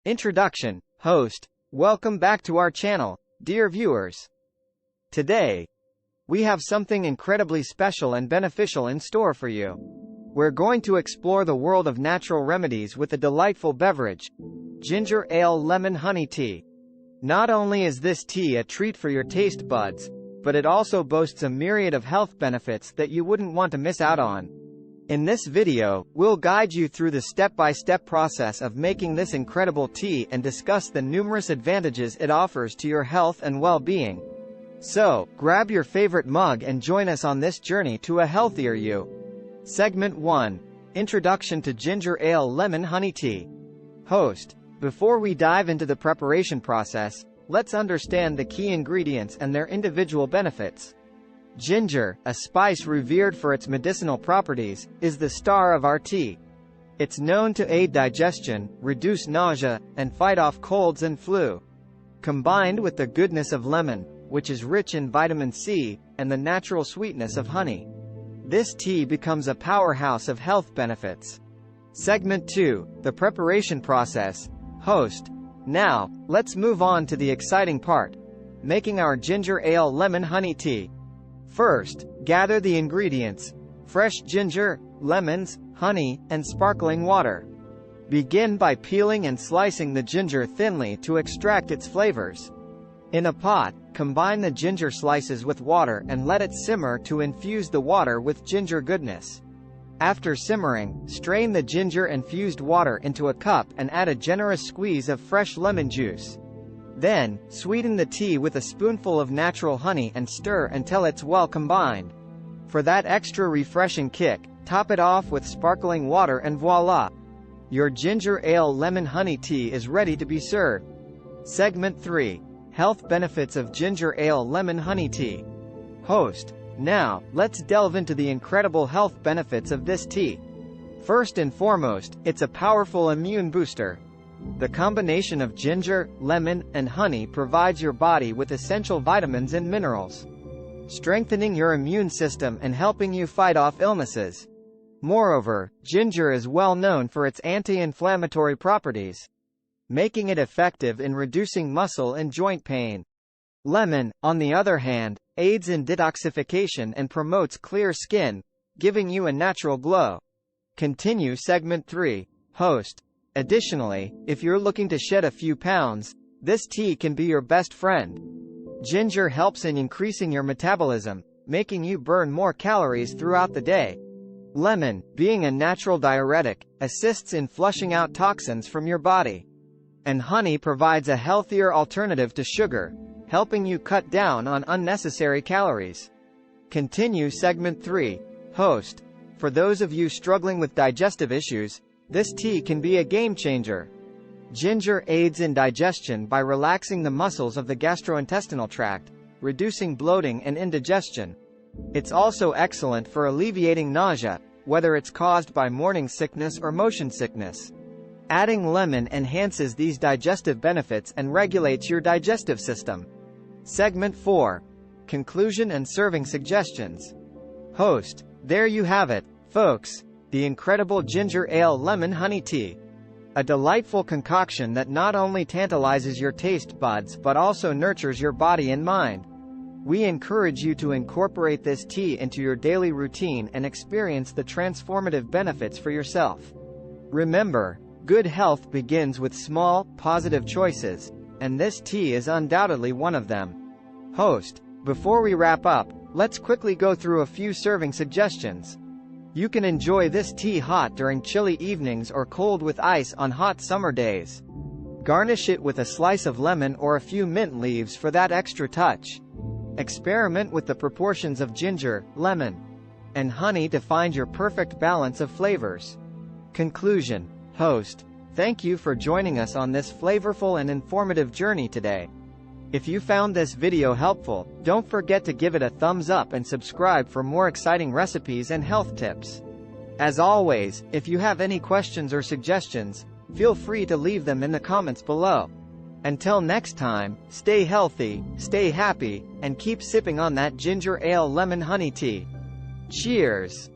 Introduction, host. Welcome back to our channel, dear viewers. Today, we have something incredibly special and beneficial in store for you. We're going to explore the world of natural remedies with a delightful beverage, ginger ale lemon honey tea. Not only is this tea a treat for your taste buds, but it also boasts a myriad of health benefits that you wouldn't want to miss out on. In this video, we'll guide you through the step-by-step process of making this incredible tea and discuss the numerous advantages it offers to your health and well-being. So, grab your favorite mug and join us on this journey to a healthier you. Segment 1. Introduction to Ginger Ale Lemon Honey Tea. Host. Before we dive into the preparation process, let's understand the key ingredients and their individual benefits. Ginger, a spice revered for its medicinal properties, is the star of our tea. It's known to aid digestion, reduce nausea, and fight off colds and flu. Combined with the goodness of lemon, which is rich in vitamin C, and the natural sweetness of honey, this tea becomes a powerhouse of health benefits. Segment 2. The preparation process. Host. Now, let's move on to the exciting part, making our ginger ale lemon honey tea. First, gather the ingredients: fresh ginger, lemons, honey, and sparkling water. Begin by peeling and slicing the ginger thinly to extract its flavors. In a pot, combine the ginger slices with water and let it simmer to infuse the water with ginger goodness. After simmering, strain the ginger-infused water into a cup and add a generous squeeze of fresh lemon juice. Then, sweeten the tea with a spoonful of natural honey and stir until it's well combined. For that extra refreshing kick, top it off with sparkling water and voila! Your ginger ale lemon honey tea is ready to be served. Segment 3. Health benefits of ginger ale lemon honey tea. Host. Now, let's delve into the incredible health benefits of this tea. First and foremost, it's a powerful immune booster. The combination of ginger, lemon, and honey provides your body with essential vitamins and minerals, strengthening your immune system and helping you fight off illnesses. Moreover, ginger is well known for its anti-inflammatory properties, making it effective in reducing muscle and joint pain. Lemon, on the other hand, aids in detoxification and promotes clear skin, giving you a natural glow. Continue Segment 3. Host. Additionally, if you're looking to shed a few pounds, this tea can be your best friend. Ginger helps in increasing your metabolism, making you burn more calories throughout the day. Lemon, being a natural diuretic, assists in flushing out toxins from your body. And honey provides a healthier alternative to sugar, helping you cut down on unnecessary calories. Continue Segment 3. Host. For those of you struggling with digestive issues, this tea can be a game changer. Ginger aids in digestion by relaxing the muscles of the gastrointestinal tract, reducing bloating and indigestion. It's also excellent for alleviating nausea, whether it's caused by morning sickness or motion sickness. Adding lemon enhances these digestive benefits and regulates your digestive system. Segment 4. Conclusion and serving suggestions. Host. There you have it, folks. The incredible ginger ale lemon honey tea. A delightful concoction that not only tantalizes your taste buds but also nurtures your body and mind. We encourage you to incorporate this tea into your daily routine and experience the transformative benefits for yourself. Remember, good health begins with small, positive choices, and this tea is undoubtedly one of them. Host. Before we wrap up, let's quickly go through a few serving suggestions. You can enjoy this tea hot during chilly evenings or cold with ice on hot summer days. Garnish it with a slice of lemon or a few mint leaves for that extra touch. Experiment with the proportions of ginger, lemon, and honey to find your perfect balance of flavors. Conclusion. Host. Thank you for joining us on this flavorful and informative journey today. If you found this video helpful, don't forget to give it a thumbs up and subscribe for more exciting recipes and health tips. As always, if you have any questions or suggestions, feel free to leave them in the comments below. Until next time, stay healthy, stay happy, and keep sipping on that ginger ale lemon honey tea. Cheers!